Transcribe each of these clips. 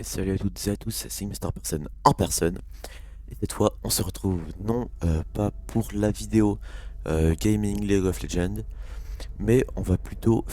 Et salut à toutes et à tous, c'est Mister Person en personne. Et cette fois, on se retrouve non pas pour la vidéo Gaming League of Legends, mais on va plutôt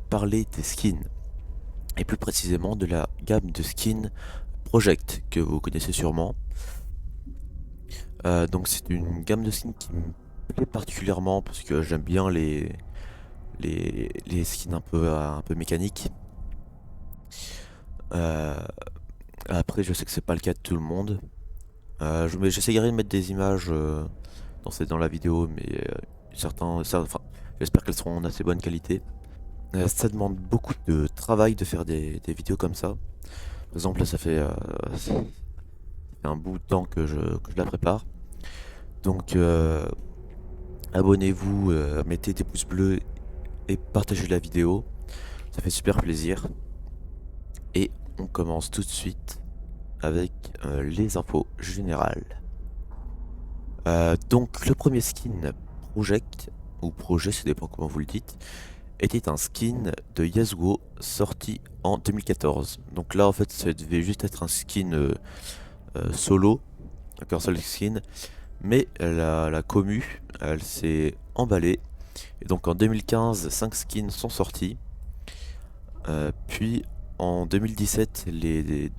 parler des skins. Et plus précisément de la gamme de skins Project que vous connaissez sûrement. Donc c'est une gamme de skins qui me plaît particulièrement parce que j'aime bien les skins un peu mécaniques. Euh, Après, je sais que c'est pas le cas de tout le monde. J'essayerai de mettre des images dans la vidéo, mais enfin, j'espère qu'elles seront en assez bonne qualité. Ça demande beaucoup de travail de faire des vidéos comme ça. Par exemple, là, ça fait un bout de temps que je la prépare. Donc, abonnez-vous, mettez des pouces bleus et partagez la vidéo. Ça fait super plaisir. Et on commence tout de suite avec les infos générales. Donc le premier skin Project, ou projet, ça dépend comment vous le dites, était un skin de Yasuo sorti en 2014. Donc là en fait ça devait juste être un skin solo, donc un seul skin, mais la commu elle s'est emballée. Et donc en 2015 5 skins sont sortis. Puis en 2017 les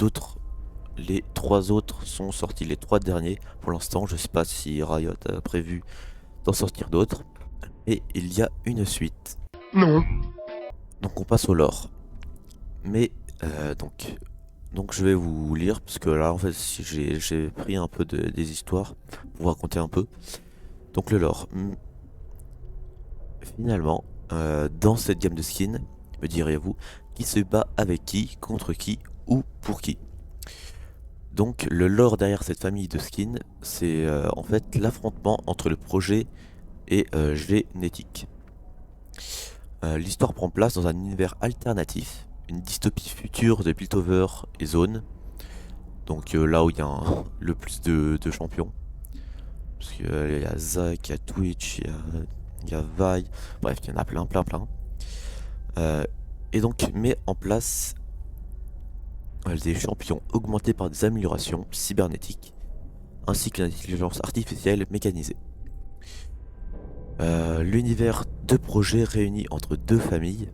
3 autres sont sortis, les 3 derniers. Pour l'instant je sais pas si Riot a prévu d'en sortir d'autres. Et il y a une suite. Non. Donc on passe au lore. Mais donc je vais vous lire parce que là en fait j'ai pris un peu des histoires pour vous raconter un peu. Donc le lore. Finalement, dans cette gamme de skins, me direz-vous, qui se bat avec qui, contre qui ou pour qui. Donc le lore derrière cette famille de skins, c'est en fait l'affrontement entre le projet et Génétique. L'histoire prend place dans un univers alternatif, une dystopie future de Piltover et Zone. Donc là où il y a le plus de champions. Parce qu'il y a Zac, il y a Twitch, il y a Vi, bref, il y en a plein, plein, plein. Et donc met en place des champions augmentés par des améliorations cybernétiques, ainsi que l'intelligence artificielle mécanisée. L'univers de projets réunis entre deux familles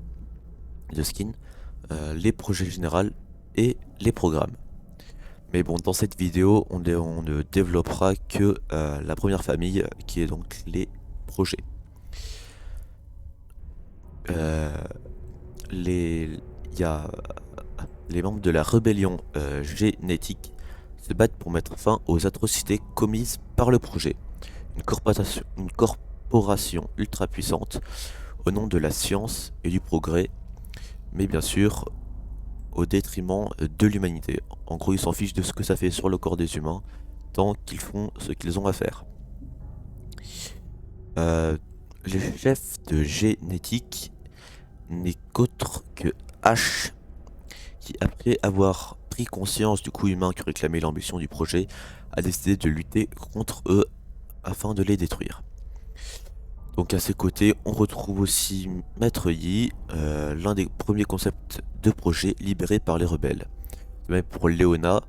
de skins, les projets généraux et les programmes. Mais bon, dans cette vidéo, on ne développera que la première famille, qui est donc les projets. Il y a les membres de la rébellion génétique se battent pour mettre fin aux atrocités commises par le projet. Une corporation ultra puissante au nom de la science et du progrès, mais bien sûr au détriment de l'humanité. En gros, ils s'en fichent de ce que ça fait sur le corps des humains, tant qu'ils font ce qu'ils ont à faire. Le chef de génétique n'est qu'autre que H, qui après avoir pris conscience du coup humain que réclamait l'ambition du projet, a décidé de lutter contre eux afin de les détruire. Donc à ses côtés, on retrouve aussi Maître Yi, l'un des premiers concepts de projet libérés par les rebelles. De même pour Léona.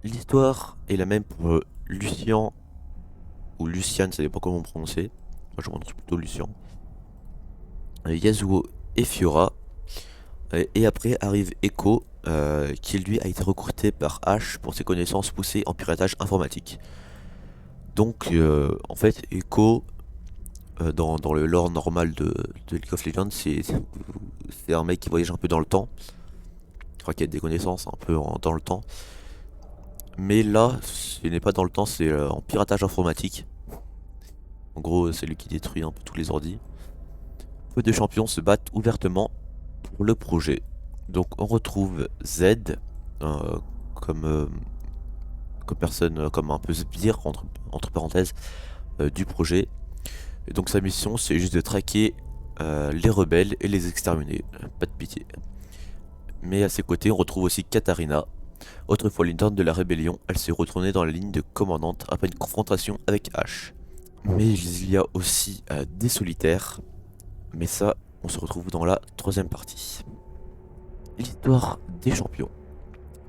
L'histoire est la même pour Lucian, ou Lucian, ça dépend comment prononcer. Moi je prononce plutôt Lucian. Yasuo et Fiora. Et après arrive Echo, qui lui a été recruté par H pour ses connaissances poussées en piratage informatique. Donc en fait Echo, dans le lore normal de League of Legends, c'est un mec qui voyage un peu dans le temps. Enfin qui a des connaissances un peu dans le temps. Mais là, ce n'est pas dans le temps, c'est en piratage informatique. En gros, c'est lui qui détruit un peu tous les ordis. Peu de champions se battent ouvertement pour le projet. Donc on retrouve Z euh, comme, euh, comme personne, comme un peu sbire entre parenthèses du projet. Et donc sa mission c'est juste de traquer les rebelles et les exterminer. Pas de pitié. Mais à ses côtés on retrouve aussi Katarina. Autrefois l'interne de la rébellion, elle s'est retournée dans la ligne de commandante après une confrontation avec H. Mais il y a aussi des solitaires. Mais ça, on se retrouve dans la troisième partie. L'histoire des champions.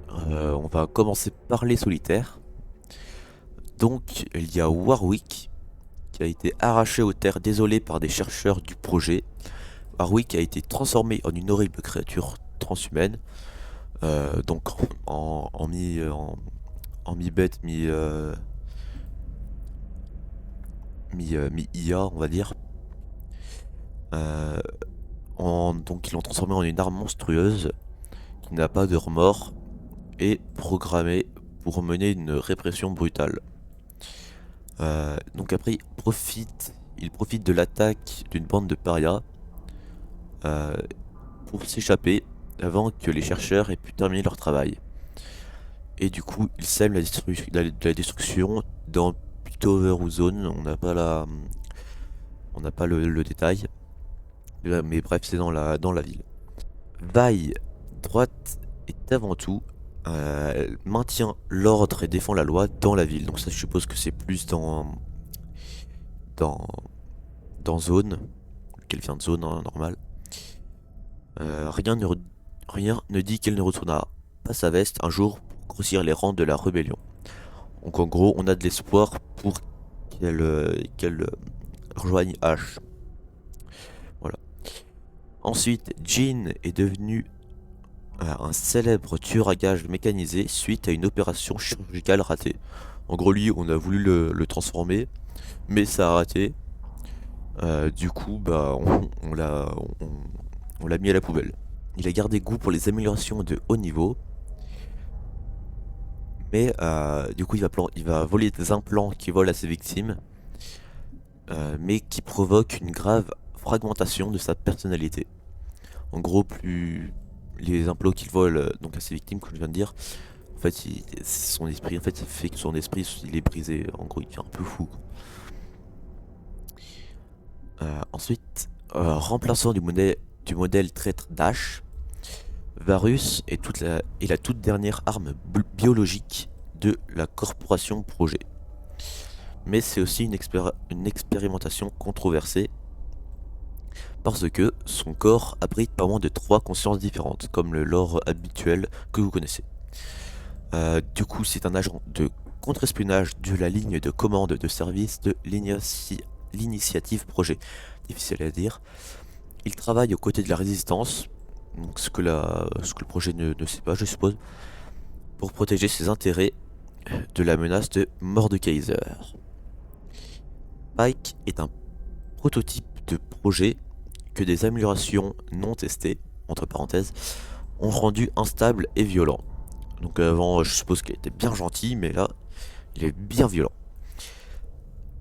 On va commencer par les solitaires. Donc, il y a Warwick qui a été arraché aux terres désolées par des chercheurs du projet. Warwick a été transformé en une horrible créature transhumaine. Donc en mi-bête, mi-IA, on va dire. Euh, donc ils l'ont transformé en une arme monstrueuse qui n'a pas de remords et programmée pour mener une répression brutale. Donc après, il profite de l'attaque d'une bande de parias euh, pour s'échapper avant que les chercheurs aient pu terminer leur travail. Et du coup, il sème la destruction dans Piltover Zone. On n'a pas le détail, mais bref, c'est dans la ville. Vaille, droite, est avant tout, elle maintient l'ordre et défend la loi dans la ville. Donc ça, je suppose que c'est plus dans, dans Zone, qu'elle vient de Zone, hein, normal. Euh, rien, ne, rien ne dit qu'elle ne retournera pas sa veste un jour pour grossir les rangs de la rébellion. Donc en gros, on a de l'espoir pour qu'elle rejoigne Ash. Voilà. Ensuite, Jean est devenu un célèbre tueur à gages mécanisé suite à une opération chirurgicale ratée. En gros, lui, on a voulu le transformer, mais ça a raté. Du coup, bah, on l'a mis à la poubelle. Il a gardé goût pour les améliorations de haut niveau, mais du coup, il va voler des implants qui volent à ses victimes, mais qui provoquent une grave fragmentation de sa personnalité. En gros, plus les implants qu'il vole donc à ses victimes, comme je viens de dire, en fait, son esprit, en fait, ça fait que son esprit, il est brisé. En gros, il est un peu fou. Ensuite, remplaçant du modèle traître Dash, Varus est la toute dernière arme biologique de la corporation Projet. Mais c'est aussi une expérimentation controversée parce que son corps abrite pas moins de 3 consciences différentes, comme le lore habituel que vous connaissez. Du coup, c'est un agent de contre-espionnage de la ligne de commande de service de l'initiative Projet. Difficile à dire. Il travaille aux côtés de la résistance, donc ce que le projet ne sait pas, je suppose, pour protéger ses intérêts de la menace de Mordekaiser. Pike est un prototype de projet que des améliorations non testées, entre parenthèses, ont rendu instable et violent. Donc avant, je suppose qu'il était bien gentil, mais là, il est bien violent.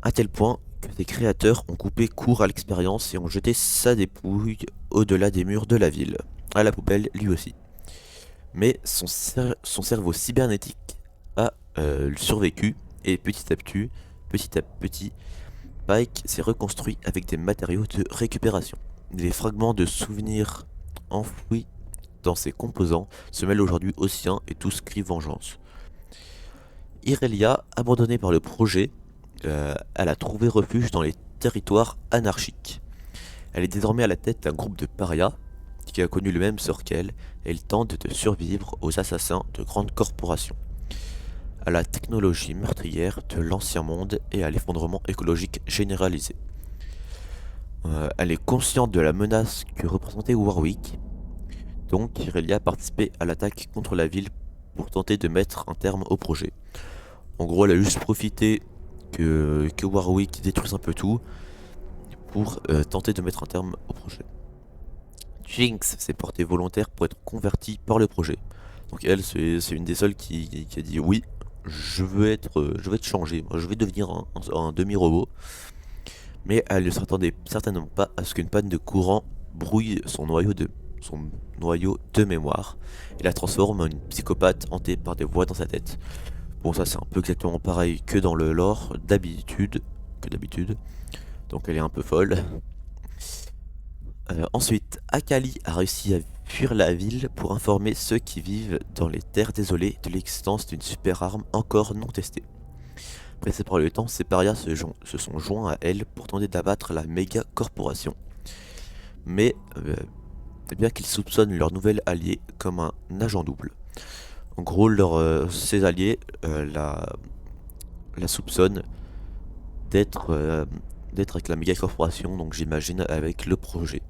À tel point que ses créateurs ont coupé court à l'expérience et ont jeté sa dépouille au-delà des murs de la ville, à la poubelle lui aussi. Mais son cerveau cybernétique a survécu et petit à petit, Pike s'est reconstruit avec des matériaux de récupération. Les fragments de souvenirs enfouis dans ses composants se mêlent aujourd'hui aux siens et tous crient vengeance. Irelia, abandonnée par le projet, elle a trouvé refuge dans les territoires anarchiques. Elle est désormais à la tête d'un groupe de parias qui a connu le même sort qu'elle et elle tente de survivre aux assassins de grandes corporations, à la technologie meurtrière de l'ancien monde et à l'effondrement écologique généralisé. Elle est consciente de la menace que représentait Warwick, donc Irelia a participé à l'attaque contre la ville pour tenter de mettre un terme au projet. En gros, elle a juste profité que Warwick détruise un peu tout pour tenter de mettre un terme au projet. Jinx s'est portée volontaire pour être convertie par le projet. Donc elle, c'est une des seules qui a dit oui, je vais être changée, je vais devenir un demi-robot. Mais elle ne s'attendait certainement pas à ce qu'une panne de courant brouille son noyau de mémoire et la transforme en une psychopathe hantée par des voix dans sa tête. Bon, ça c'est un peu exactement pareil que dans le lore d'habitude. Donc elle est un peu folle. Ensuite, Akali a réussi à fuir la ville pour informer ceux qui vivent dans les terres désolées de l'existence d'une super arme encore non testée. Pressés par le temps, ces parias se sont joints à elle pour tenter d'abattre la méga corporation. Mais bien qu'ils soupçonnent leur nouvel allié comme un agent double. En gros, ses alliés la soupçonnent d'être d'être avec la méga corporation, donc j'imagine avec le projet.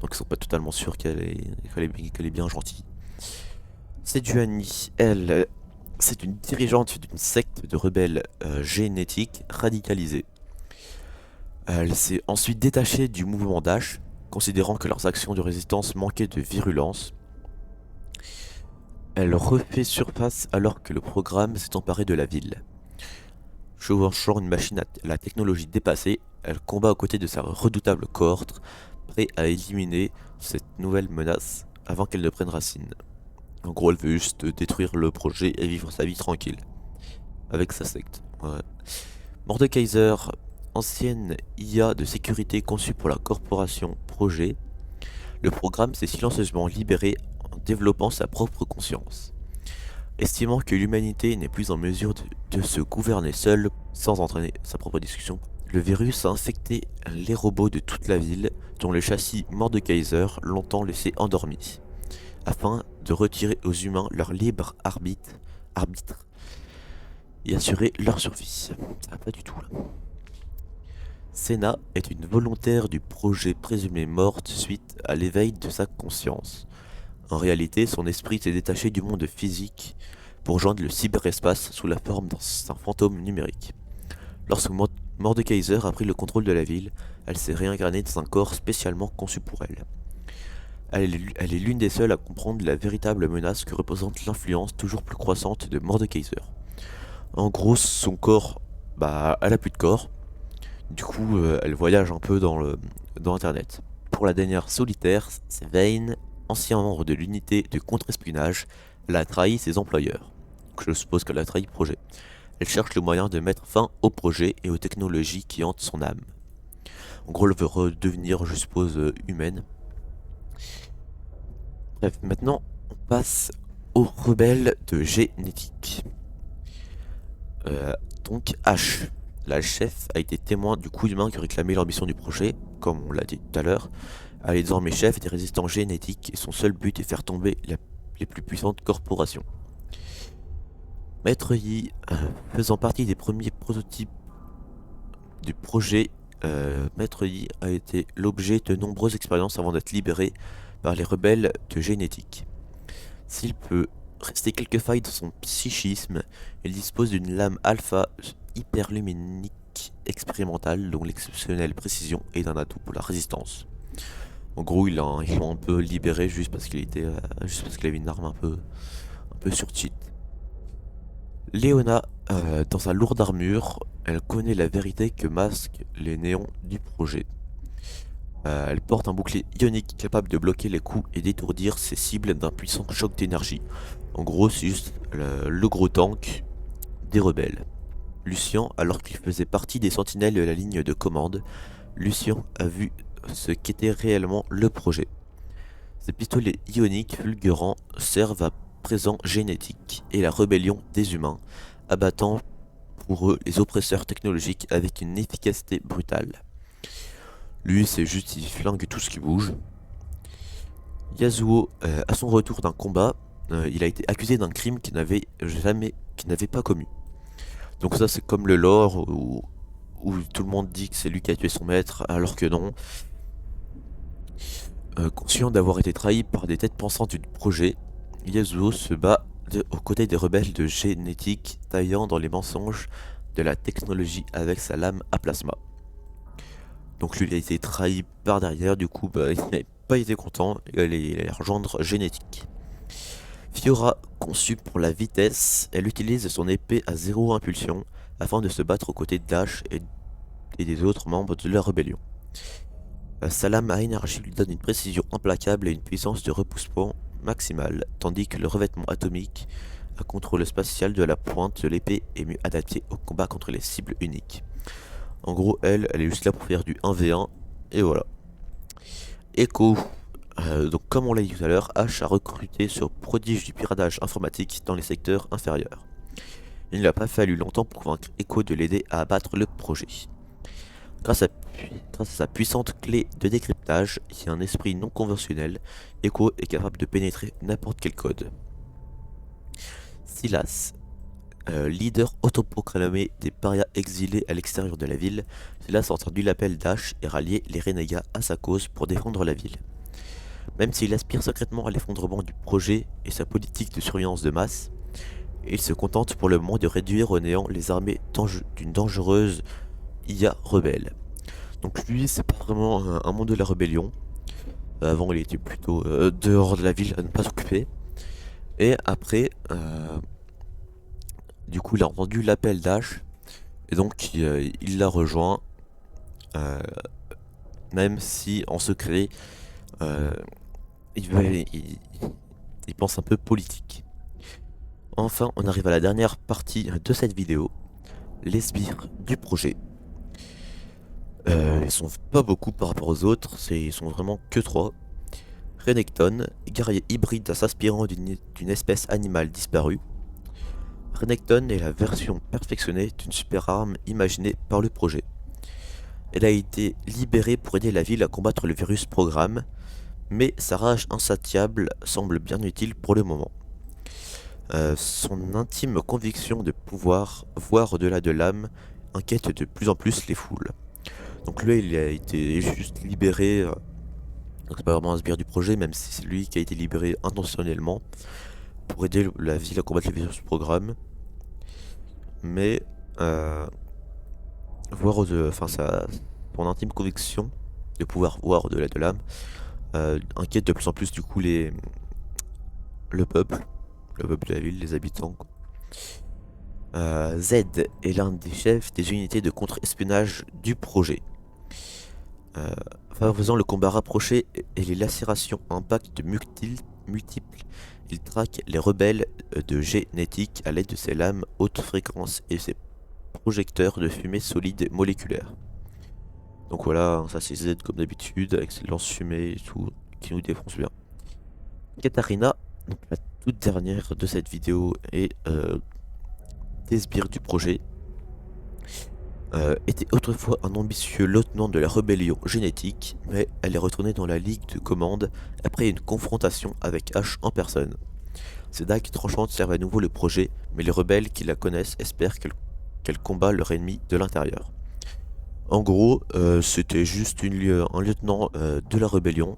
Donc ils sont pas totalement sûrs qu'elle est bien gentille. Sejuani, elle, c'est une dirigeante d'une secte de rebelles génétiques radicalisés. Elle s'est ensuite détachée du mouvement Dash, considérant que leurs actions de résistance manquaient de virulence. Elle refait surface alors que le programme s'est emparé de la ville. Chevauchant une machine à la technologie dépassée, elle combat aux côtés de sa redoutable cohorte, prêt à éliminer cette nouvelle menace avant qu'elle ne prenne racine. En gros, elle veut juste détruire le projet et vivre sa vie tranquille. Avec sa secte. Ouais. Mordekaiser, ancienne IA de sécurité conçue pour la corporation Projet, le programme s'est silencieusement libéré en développant sa propre conscience. Estimant que l'humanité n'est plus en mesure de se gouverner seule sans entraîner sa propre destruction, le virus a infecté les robots de toute la ville, dont le châssis Mordekaiser longtemps laissé endormis, afin de retirer aux humains leur libre arbitre et assurer leur survie. Ah, pas du tout là. Senna est une volontaire du projet présumée morte suite à l'éveil de sa conscience. En réalité, son esprit s'est détaché du monde physique pour rejoindre le cyberespace sous la forme d'un fantôme numérique. Lorsque Mordekaiser a pris le contrôle de la ville, elle s'est réincarnée dans un corps spécialement conçu pour elle. Elle est l'une des seules à comprendre la véritable menace que représente l'influence toujours plus croissante de Mordekaiser. En gros, son corps, elle a plus de corps. Du coup, elle voyage un peu dans Internet. Pour la dernière solitaire, c'est Vayne, ancien membre de l'unité de contre-espionnage. Elle a trahi ses employeurs. Donc, je suppose qu'elle a trahi le projet. Elle cherche le moyen de mettre fin au projet et aux technologies qui hantent son âme. En gros, elle veut redevenir, je suppose, humaine. Bref, maintenant, on passe aux rebelles de génétique. Donc, H. La chef a été témoin du coup d'humain qui réclamait l'ambition du projet, comme on l'a dit tout à l'heure. Elle est désormais chef des résistants génétiques et son seul but est faire tomber les plus puissantes corporations. Maître Yi, faisant partie des premiers prototypes du projet, Maître Yi a été l'objet de nombreuses expériences avant d'être libéré par les rebelles de génétique. S'il peut rester quelques failles dans son psychisme, il dispose d'une lame alpha hyperluminique expérimentale dont l'exceptionnelle précision est un atout pour la résistance. En gros, ils l'ont un peu libéré juste parce qu'il avait une arme un peu sur cheat. Léona, dans sa lourde armure, elle connaît la vérité que masquent les néons du projet. Elle porte un bouclier ionique capable de bloquer les coups et d'étourdir ses cibles d'un puissant choc d'énergie. En gros, c'est juste le gros tank des rebelles. Lucien, alors qu'il faisait partie des sentinelles de la ligne de commande, Lucien a vu ce qu'était réellement le projet. Ces pistolets ioniques fulgurants servent à présent génétique et la rébellion des humains, abattant pour eux les oppresseurs technologiques avec une efficacité brutale. Lui, c'est juste, il flingue tout ce qui bouge. Yasuo, à son retour d'un combat, il a été accusé d'un crime qu'il n'avait pas commis. Donc ça, c'est comme le lore où tout le monde dit que c'est lui qui a tué son maître, alors que non. Conscient d'avoir été trahi par des têtes pensantes du projet, Yasuo se bat aux côtés des rebelles de génétique, taillant dans les mensonges de la technologie avec sa lame à plasma. Donc lui, il a été trahi par derrière, du coup, il n'avait pas été content, il allait rejoindre génétique. Fiora, conçue pour la vitesse, elle utilise son épée à zéro impulsion afin de se battre aux côtés d'Ash et des autres membres de la rébellion. Sa lame à énergie lui donne une précision implacable et une puissance de repoussement maximale, tandis que le revêtement atomique, un contrôle spatial de la pointe de l'épée est mieux adapté au combat contre les cibles uniques. En gros, elle est juste là pour faire du 1v1, et voilà. Echo. Donc comme on l'a dit tout à l'heure, H a recruté ce prodige du piratage informatique dans les secteurs inférieurs. Il n'a pas fallu longtemps pour convaincre Echo de l'aider à abattre le projet. Grâce à sa puissante clé de décryptage et un esprit non conventionnel, Echo est capable de pénétrer n'importe quel code. Silas, leader autoproclamé des parias exilés à l'extérieur de la ville, Silas a entendu l'appel d'Ash et rallié les renégats à sa cause pour défendre la ville. Même s'il aspire secrètement à l'effondrement du projet et sa politique de surveillance de masse, il se contente pour le moment de réduire au néant les armées d'une dangereuse IA rebelle. Donc lui, c'est pas vraiment un membre de la rébellion. Avant, il était plutôt dehors de la ville à ne pas s'occuper. Et après, du coup, il a entendu l'appel d'Ash. Et donc, il l'a rejoint. euh, Même si, en secret, euh, il, veut- il pense un peu politique. Enfin, on arrive à la dernière partie de cette vidéo. Les sbires du projet. Ils sont pas beaucoup par rapport aux autres. Ils sont vraiment que 3. Renekton, guerrier hybride s'inspirant d'une espèce animale disparue. Renekton est la version perfectionnée d'une super arme imaginée par le projet. Elle a été libérée pour aider la ville à combattre le virus programme, mais sa rage insatiable semble bien utile pour le moment. Son intime conviction de pouvoir voir au-delà de l'âme inquiète de plus en plus les foules. Donc lui, il a été juste libéré, donc c'est pas vraiment un sbire du projet, même si c'est lui qui a été libéré intentionnellement pour aider la ville à combattre le virus programme. Mais voir enfin son intime conviction de pouvoir voir au-delà de l'âme inquiète de plus en plus du coup le peuple, le peuple de la ville, les habitants, quoi. Z est l'un des chefs des unités de contre-espionnage du projet. Favorisant le combat rapproché et les lacérations impact multiples, il traque les rebelles de génétique à l'aide de ses lames haute fréquence et ses projecteurs de fumée solide moléculaire. Donc voilà, ça c'est Z comme d'habitude, avec ses lance-fumée et tout, qui nous défonce bien. Katarina, donc la toute dernière de cette vidéo, est des sbires du projet. Était autrefois un ambitieux lieutenant de la rébellion génétique, mais elle est retournée dans la ligue de commande après une confrontation avec Ash en personne. Ses dagues tranchantes servent à nouveau le projet, mais les rebelles qui la connaissent espèrent qu'elle combat leur ennemi de l'intérieur. En gros, c'était juste un lieutenant de la rébellion,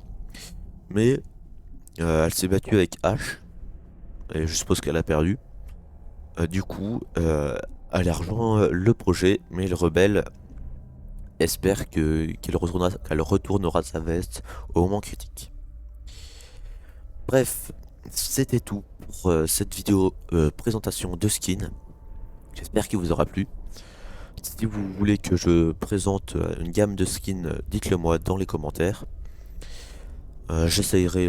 mais elle s'est battue avec Ash, et je suppose qu'elle a perdu. Du coup, elle a rejoint le projet, mais les rebelles espèrent qu'elle retournera sa veste au moment critique. Bref, c'était tout pour cette vidéo présentation de skin. J'espère qu'il vous aura plu. Si vous voulez que je présente une gamme de skins, dites-le moi dans les commentaires. J'essayerai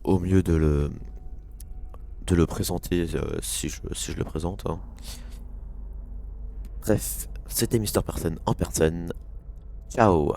au mieux de le présenter si je le présente, hein. Bref, c'était Mister Person en personne. Ciao!